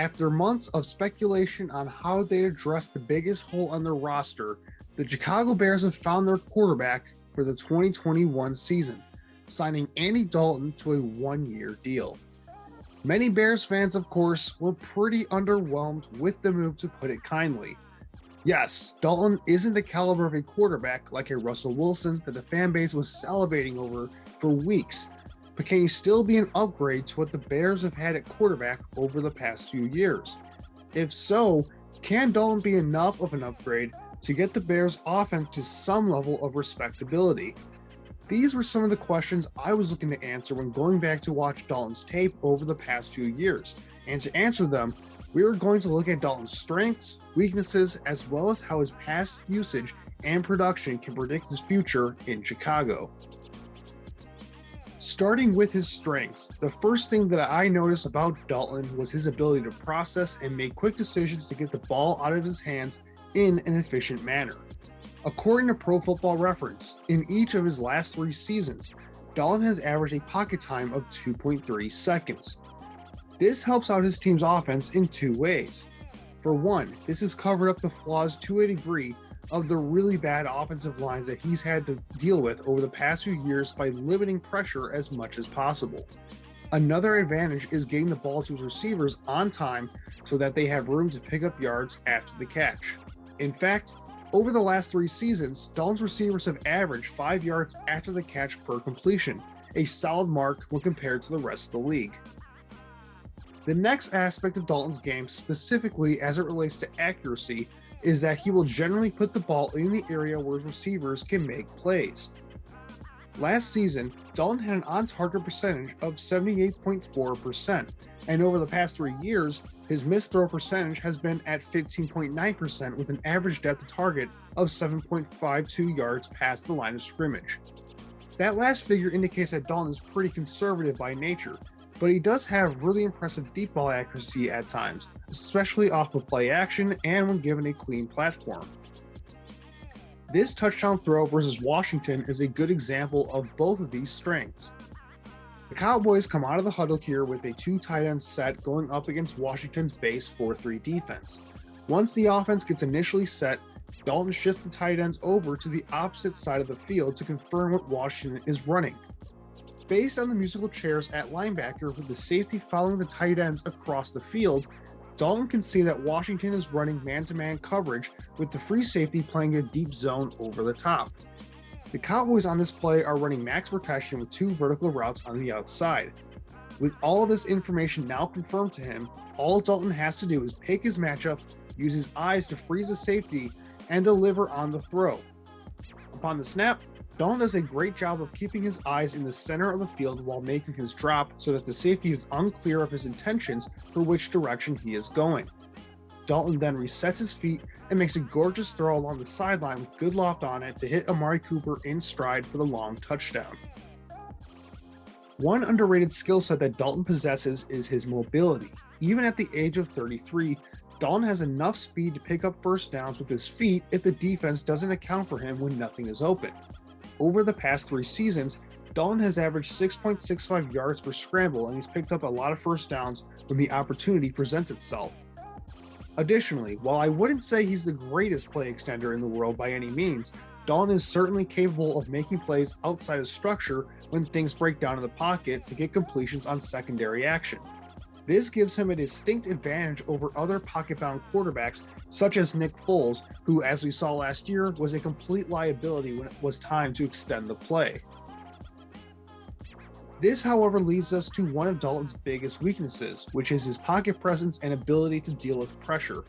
After months of speculation on how they'd address the biggest hole on their roster, the Chicago Bears have found their quarterback for the 2021 season, signing Andy Dalton to a one-year deal. Many Bears fans, of course, were pretty underwhelmed with the move, to put it kindly. Yes, Dalton isn't the caliber of a quarterback like a Russell Wilson that the fan base was salivating over for weeks, but can he still be an upgrade to what the Bears have had at quarterback over the past few years? If so, can Dalton be enough of an upgrade to get the Bears' offense to some level of respectability? These were some of the questions I was looking to answer when going back to watch Dalton's tape over the past few years. And to answer them, we are going to look at Dalton's strengths, weaknesses, as well as how his past usage and production can predict his future in Chicago. Starting with his strengths, the first thing that I noticed about Dalton was his ability to process and make quick decisions to get the ball out of his hands in an efficient manner. According to Pro Football Reference, in each of his last 3 seasons, Dalton has averaged a pocket time of 2.3 seconds. This helps out his team's offense in 2 ways. For one, this has covered up the flaws to a degree of the really bad offensive lines that he's had to deal with over the past few years by limiting pressure as much as possible. Another advantage is getting the ball to his receivers on time so that they have room to pick up yards after the catch. In fact, over the last 3 seasons, Dalton's receivers have averaged 5 yards after the catch per completion, a solid mark when compared to the rest of the league. The next aspect of Dalton's game, specifically as it relates to accuracy, is that he will generally put the ball in the area where his receivers can make plays. Last season, Dalton had an on-target percentage of 78.4%, and over the past 3 years, his missed throw percentage has been at 15.9% with an average depth of target of 7.52 yards past the line of scrimmage. That last figure indicates that Dalton is pretty conservative by nature, but he does have really impressive deep ball accuracy at times, especially off of play action and when given a clean platform. This touchdown throw versus Washington is a good example of both of these strengths. The Cowboys come out of the huddle here with a 2 tight end set going up against Washington's base 4-3 defense. Once the offense gets initially set, Dalton shifts the tight ends over to the opposite side of the field to confirm what Washington is running. Based on the musical chairs at linebacker with the safety following the tight ends across the field, Dalton can see that Washington is running man-to-man coverage with the free safety playing a deep zone over the top. The Cowboys on this play are running max protection with 2 vertical routes on the outside. With all of this information now confirmed to him, all Dalton has to do is pick his matchup, use his eyes to freeze the safety, and deliver on the throw. Upon the snap, Dalton does a great job of keeping his eyes in the center of the field while making his drop so that the safety is unclear of his intentions for which direction he is going. Dalton then resets his feet and makes a gorgeous throw along the sideline with good loft on it to hit Amari Cooper in stride for the long touchdown. One underrated skill set that Dalton possesses is his mobility. Even at the age of 33, Dalton has enough speed to pick up first downs with his feet if the defense doesn't account for him when nothing is open. Over the past 3 seasons, Dalton has averaged 6.65 yards per scramble, and he's picked up a lot of first downs when the opportunity presents itself. Additionally, while I wouldn't say he's the greatest play extender in the world by any means, Dalton is certainly capable of making plays outside of structure when things break down in the pocket to get completions on secondary action. This gives him a distinct advantage over other pocket-bound quarterbacks such as Nick Foles, who, as we saw last year, was a complete liability when it was time to extend the play. This, however, leads us to one of Dalton's biggest weaknesses, which is his pocket presence and ability to deal with pressure.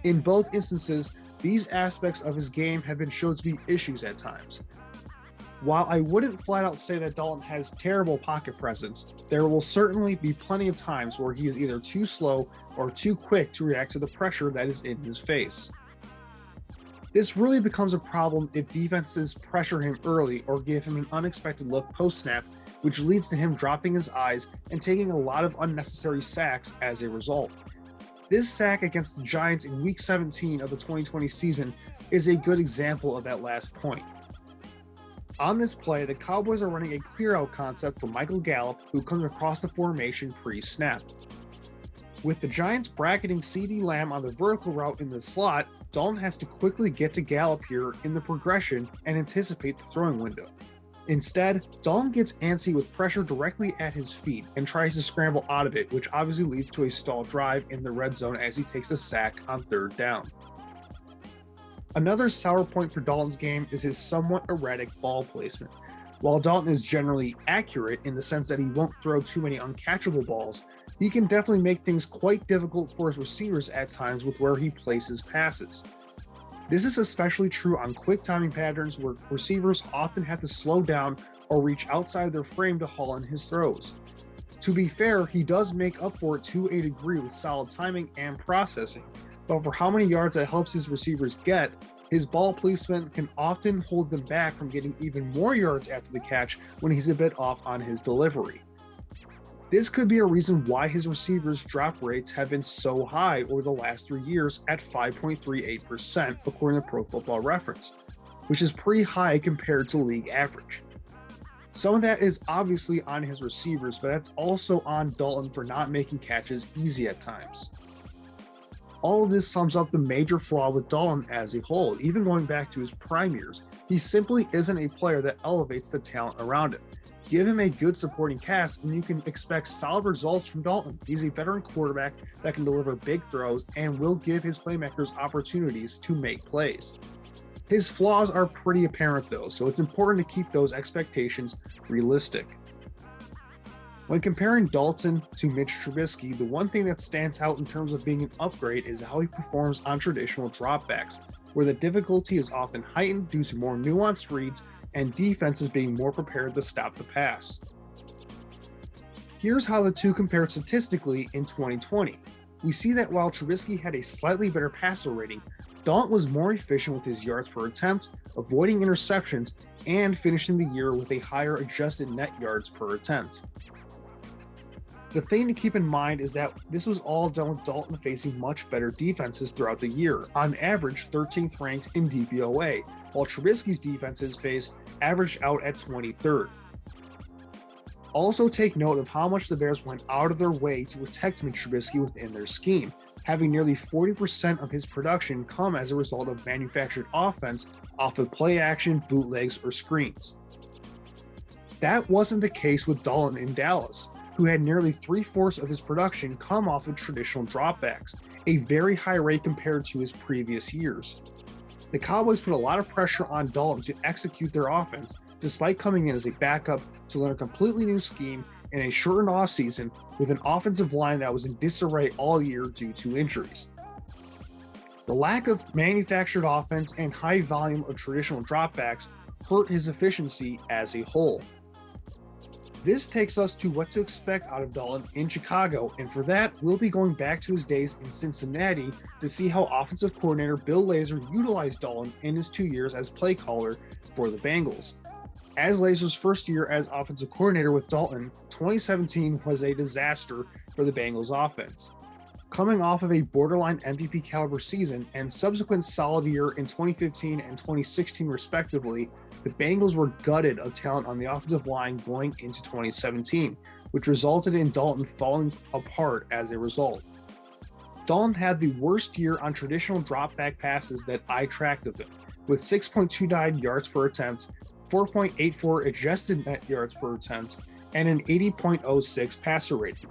In both instances, these aspects of his game have been shown to be issues at times. While I wouldn't flat out say that Dalton has terrible pocket presence, there will certainly be plenty of times where he is either too slow or too quick to react to the pressure that is in his face. This really becomes a problem if defenses pressure him early or give him an unexpected look post-snap, which leads to him dropping his eyes and taking a lot of unnecessary sacks as a result. This sack against the Giants in Week 17 of the 2020 season is a good example of that last point. On this play, the Cowboys are running a clear-out concept for Michael Gallup, who comes across the formation pre-snap. With the Giants bracketing CeeDee Lamb on the vertical route in the slot, Dalton has to quickly get to Gallup here in the progression and anticipate the throwing window. Instead, Dalton gets antsy with pressure directly at his feet and tries to scramble out of it, which obviously leads to a stalled drive in the red zone as he takes a sack on third down. Another sour point for Dalton's game is his somewhat erratic ball placement. While Dalton is generally accurate in the sense that he won't throw too many uncatchable balls, he can definitely make things quite difficult for his receivers at times with where he places passes. This is especially true on quick timing patterns where receivers often have to slow down or reach outside their frame to haul in his throws. To be fair, he does make up for it to a degree with solid timing and processing, but for how many yards that helps his receivers get, his ball placement can often hold them back from getting even more yards after the catch when he's a bit off on his delivery. This could be a reason why his receivers' drop rates have been so high over the last 3 years at 5.38% according to Pro Football Reference, which is pretty high compared to league average. Some of that is obviously on his receivers, but that's also on Dalton for not making catches easy at times. All of this sums up the major flaw with Dalton as a whole. Even going back to his prime years, he simply isn't a player that elevates the talent around him. Give him a good supporting cast and you can expect solid results from Dalton. He's a veteran quarterback that can deliver big throws and will give his playmakers opportunities to make plays. His flaws are pretty apparent though, so it's important to keep those expectations realistic. When comparing Dalton to Mitch Trubisky, the one thing that stands out in terms of being an upgrade is how he performs on traditional dropbacks, where the difficulty is often heightened due to more nuanced reads and defenses being more prepared to stop the pass. Here's how the two compared statistically in 2020. We see that while Trubisky had a slightly better passer rating, Dalton was more efficient with his yards per attempt, avoiding interceptions, and finishing the year with a higher adjusted net yards per attempt. The thing to keep in mind is that this was all done with Dalton facing much better defenses throughout the year, on average 13th ranked in DVOA, while Trubisky's defenses averaged out at 23rd. Also take note of how much the Bears went out of their way to protect Mitch Trubisky within their scheme, having nearly 40% of his production come as a result of manufactured offense off of play action, bootlegs, or screens. That wasn't the case with Dalton in Dallas, who had nearly 3/4 of his production come off of traditional dropbacks, a very high rate compared to his previous years. The Cowboys put a lot of pressure on Dalton to execute their offense, despite coming in as a backup to learn a completely new scheme in a shortened offseason with an offensive line that was in disarray all year due to injuries. The lack of manufactured offense and high volume of traditional dropbacks hurt his efficiency as a whole. This takes us to what to expect out of Dalton in Chicago, and for that, we'll be going back to his days in Cincinnati to see how offensive coordinator Bill Lazor utilized Dalton in his 2 years as play caller for the Bengals. As Lazor's first year as offensive coordinator with Dalton, 2017 was a disaster for the Bengals offense. Coming off of a borderline MVP caliber season and subsequent solid year in 2015 and 2016 respectively, the Bengals were gutted of talent on the offensive line going into 2017, which resulted in Dalton falling apart as a result. Dalton had the worst year on traditional drop-back passes that I tracked of him, with 6.29 yards per attempt, 4.84 adjusted net yards per attempt, and an 80.06 passer rating.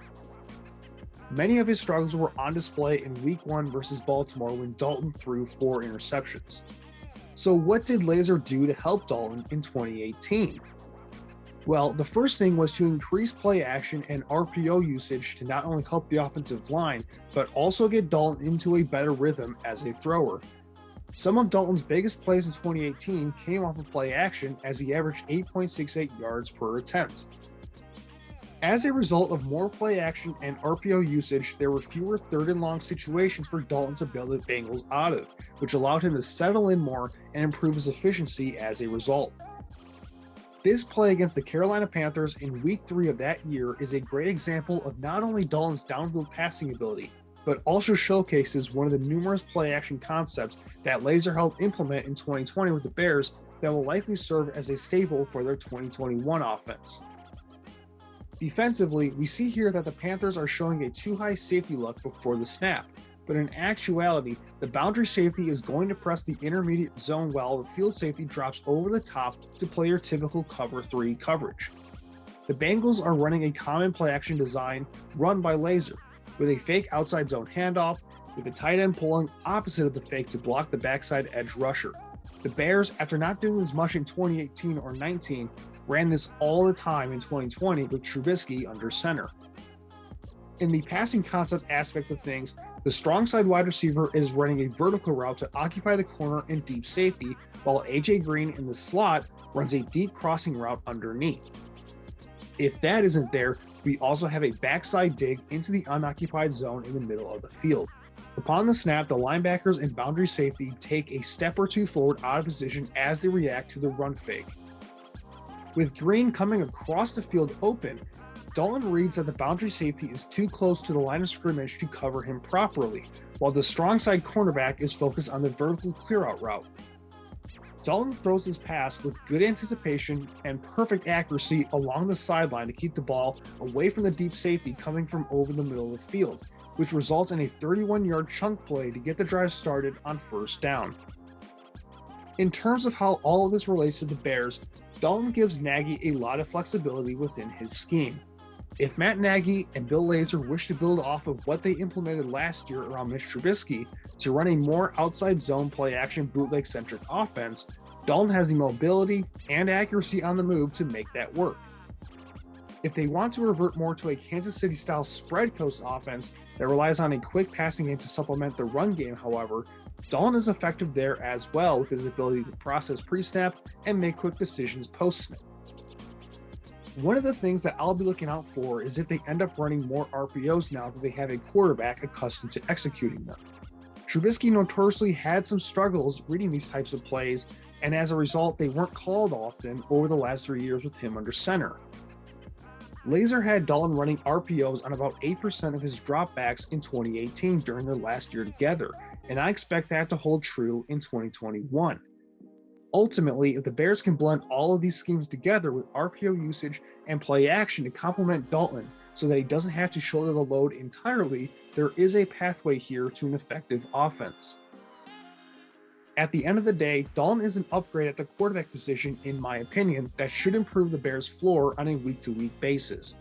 Many of his struggles were on display in Week 1 versus Baltimore when Dalton threw 4 interceptions. So what did Lazor do to help Dalton in 2018? Well, the first thing was to increase play action and RPO usage to not only help the offensive line, but also get Dalton into a better rhythm as a thrower. Some of Dalton's biggest plays in 2018 came off of play action as he averaged 8.68 yards per attempt. As a result of more play action and RPO usage, there were fewer third and long situations for Dalton to bail the Bengals out of, which allowed him to settle in more and improve his efficiency as a result. This play against the Carolina Panthers in Week 3 of that year is a great example of not only Dalton's downfield passing ability, but also showcases one of the numerous play action concepts that Lazor helped implement in 2020 with the Bears that will likely serve as a staple for their 2021 offense. Defensively, we see here that the Panthers are showing a too high safety look before the snap, but in actuality, the boundary safety is going to press the intermediate zone while the field safety drops over the top to play your typical cover 3 coverage. The Bengals are running a common play action design run by Laser, with a fake outside zone handoff, with the tight end pulling opposite of the fake to block the backside edge rusher. The Bears, after not doing this much in 2018 or 19, ran this all the time in 2020 with Trubisky under center. In the passing concept aspect of things, the strong side wide receiver is running a vertical route to occupy the corner and deep safety, while AJ Green in the slot runs a deep crossing route underneath. If that isn't there, we also have a backside dig into the unoccupied zone in the middle of the field. Upon the snap, the linebackers and boundary safety take a step or two forward out of position as they react to the run fake. With Green coming across the field open, Dalton reads that the boundary safety is too close to the line of scrimmage to cover him properly, while the strong side cornerback is focused on the vertical clear-out route. Dalton throws his pass with good anticipation and perfect accuracy along the sideline to keep the ball away from the deep safety coming from over the middle of the field, which results in a 31-yard chunk play to get the drive started on first down. In terms of how all of this relates to the Bears, Dalton gives Nagy a lot of flexibility within his scheme. If Matt Nagy and Bill Lazor wish to build off of what they implemented last year around Mitch Trubisky to run a more outside zone play action bootleg-centric offense, Dalton has the mobility and accuracy on the move to make that work. If they want to revert more to a Kansas City-style spread coast offense that relies on a quick passing game to supplement the run game, however, Dalton is effective there as well with his ability to process pre-snap and make quick decisions post-snap. One of the things that I'll be looking out for is if they end up running more RPOs now that they have a quarterback accustomed to executing them. Trubisky notoriously had some struggles reading these types of plays, and as a result, they weren't called often over the last 3 years with him under center. Lazor had Dalton running RPOs on about 8% of his dropbacks in 2018 during their last year together, and I expect that to hold true in 2021. Ultimately, if the Bears can blend all of these schemes together with RPO usage and play action to complement Dalton so that he doesn't have to shoulder the load entirely, there is a pathway here to an effective offense. At the end of the day, Dalton is an upgrade at the quarterback position, in my opinion, that should improve the Bears' floor on a week-to-week basis.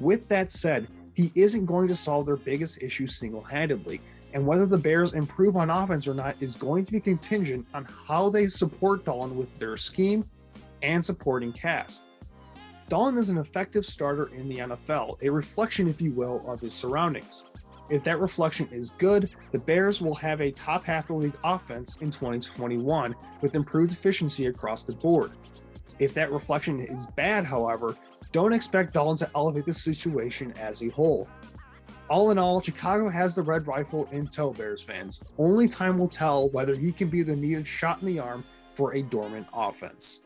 With that said, he isn't going to solve their biggest issue single-handedly, and whether the Bears improve on offense or not is going to be contingent on how they support Dalton with their scheme and supporting cast. Dalton is an effective starter in the NFL, a reflection, if you will, of his surroundings. If that reflection is good, the Bears will have a top half of the league offense in 2021 with improved efficiency across the board. If that reflection is bad, however, don't expect Dalton to elevate the situation as a whole. All in all, Chicago has the red rifle in tow, Bears fans. Only time will tell whether he can be the needed shot in the arm for a dormant offense.